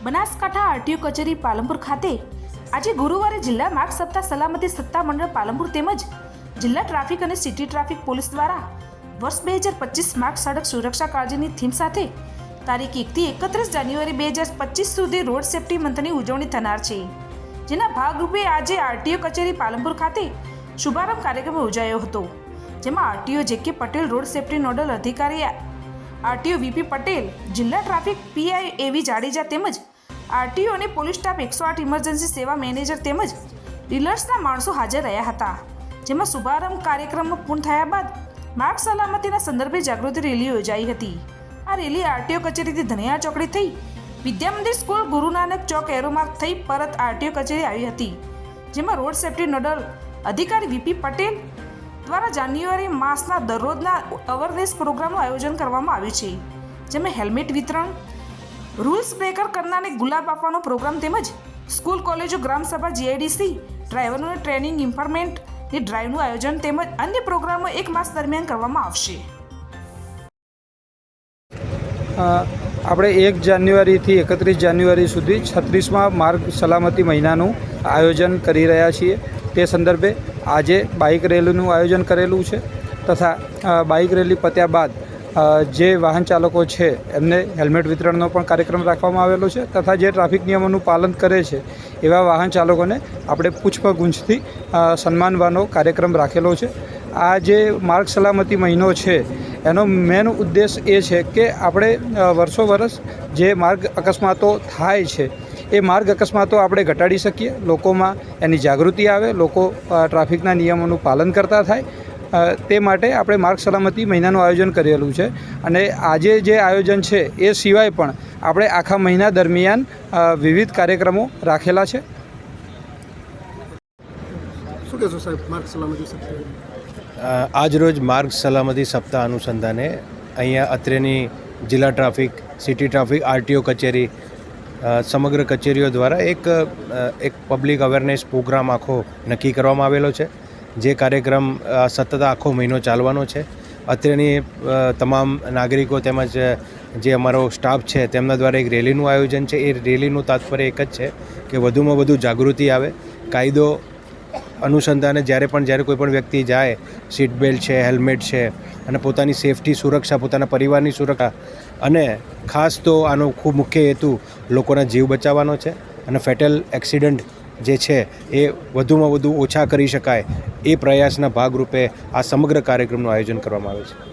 Banaskantha RTO કચેરી પાલનપુર ખાતે આજે ગુરુવારે જિલ્લા માર્ગ સપ્તાહ સલામતી સત્તા મંડળ પાલનપુર તેમજ જિલ્લા ટ્રાફિક અને સિટી ટ્રાફિક પોલીસ દ્વારા વર્ષ 2025 માર્ગ સડક સુરક્ષા કાળજીની થીમ સાથે તારીખ 1 થી 31 જાન્યુઆરી 2025 સુધી રોડ સેફટી મંથની ઉજવણી થનાર છે, જેના ભાગરૂપે આજે આરટીઓ કચેરી પાલનપુર ખાતે શુભારંભ કાર્યક્રમ યોજાયો હતો, જેમાં RTO JK. Patel road safety nodal અધિકારી, આરટીઓ વીપી પટેલ, જિલ્લા ટ્રાફિક પીઆઈ એવી જાડેજા તેમજ આરટીઓ અને પોલીસ સ્ટાફ 108 ઇમરજન્સી સેવા મેનેજર તેમજ ડીલર્સના માણસો હાજર રહ્યા હતા, જેમાં શુભારંભ કાર્યક્રમ પૂર્ણ થયા બાદ માર્ગ સલામતીના સંદર્ભે જાગૃતિ રેલી યોજાઈ હતી. આ રેલી આરટીઓ કચેરીથી ધનિયા ચોકડી થઈ વિદ્યામંદિર સ્કૂલ, ગુરુ નાનક ચોક એરોમાર્ગ થઈ પરત આરટીઓ કચેરી આવી હતી, જેમાં રોડ સેફટી નોડલ અધિકારી વીપી પટેલ દ્વારા જાન્યુઆરી માસના દરરોજના અવેરનેસ પ્રોગ્રામનું આયોજન કરવામાં આવ્યું છે, જેમાં હેલ્મેટ વિતરણ, રૂલ્સ બ્રેકર કરનારને ગુલાબ આપવાનો પ્રોગ્રામ તેમજ સ્કૂલ, કોલેજો, ગ્રામસભા, જીઆઈડીસી, ડ્રાઈવરોને ટ્રેનિંગ, ઇન્ફોર્મેન્ટની ડ્રાઈવનું આયોજન તેમજ અન્ય પ્રોગ્રામો 1 માસ દરમિયાન કરવામાં આવશે. આપણે 1 જાન્યુઆરીથી 31 જાન્યુઆરી સુધી 36મા માર્ગ સલામતી મહિનાનું આયોજન કરી રહ્યા છીએ. તે સંદર્ભે આજે બાઇક રેલીનું આયોજન કરેલું છે તથા બાઇક રેલી પત્યા બાદ જે વાહન ચાલકો છે એમને હેલ્મેટ વિતરણનો પણ કાર્યક્રમ રાખવામાં આવેલો છે તથા જે ટ્રાફિક નિયમોનું પાલન કરે છે એવા વાહન ચાલકોને આપણે પુષ્પગુચ્છથી સન્માનવાનો કાર્યક્રમ રાખેલો છે. આ જે માર્ગ સલામતી મહિનો છે એનો મેન ઉદ્દેશ એ છે કે આપણે વર્ષો વર્ષ જે માર્ગ અકસ્માતો થાય છે એ માર્ગ અકસ્માતો આપણે ઘટાડી શકીએ, લોકોમાં એની જાગૃતિ આવે, લોકો ટ્રાફિકના નિયમોનું પાલન કરતા થાય. તે માટે આપણે માર્ગ સલામતી મહિનાનું આયોજન કરેલું છે અને આજે જે આયોજન છે એ સિવાય પણ આપણે આખા મહિના દરમિયાન વિવિધ કાર્યક્રમો રાખેલા છે. શું કહેશો સાહેબ માર્ગ સલામતી સપ્તાહ? આજરોજ માર્ગ સલામતી સપ્તાહ અનુસંધાને અહીંયા અત્રેની જિલ્લા ટ્રાફિક, સિટી ટ્રાફિક, આરટીઓ કચેરી, સમગ્ર કચેરીઓ દ્વારા એક પબ્લિક અવેરનેસ પ્રોગ્રામ આખો નક્કી કરવામાં આવેલો છે, જે કાર્યક્રમ સતત આખો મહિનો ચાલવાનો છે. અત્રેની તમામ નાગરિકો તેમજ જે અમારો સ્ટાફ છે તેમના દ્વારા એક રેલીનું આયોજન છે. એ રેલીનું તાત્પર્ય એક જ છે કે વધુમાં વધુ જાગૃતિ આવે, કાયદો અનુસંધાને જ્યારે કોઈ પણ વ્યક્તિ જાય, સીટ બેલ્ટ છે, હેલ્મેટ છે અને પોતાની સેફટી, સુરક્ષા, પોતાના પરિવારની સુરક્ષા અને ખાસ તો આનો ખૂબ મુખ્ય હેતુ લોકોના જીવ બચાવવાનો છે અને ફેટલ એક્સિડન્ટ જે છે એ વધુમાં વધુ ઓછા કરી શકાય એ પ્રયાસના ભાગરૂપે આ સમગ્ર કાર્યક્રમનું આયોજન કરવામાં આવે છે.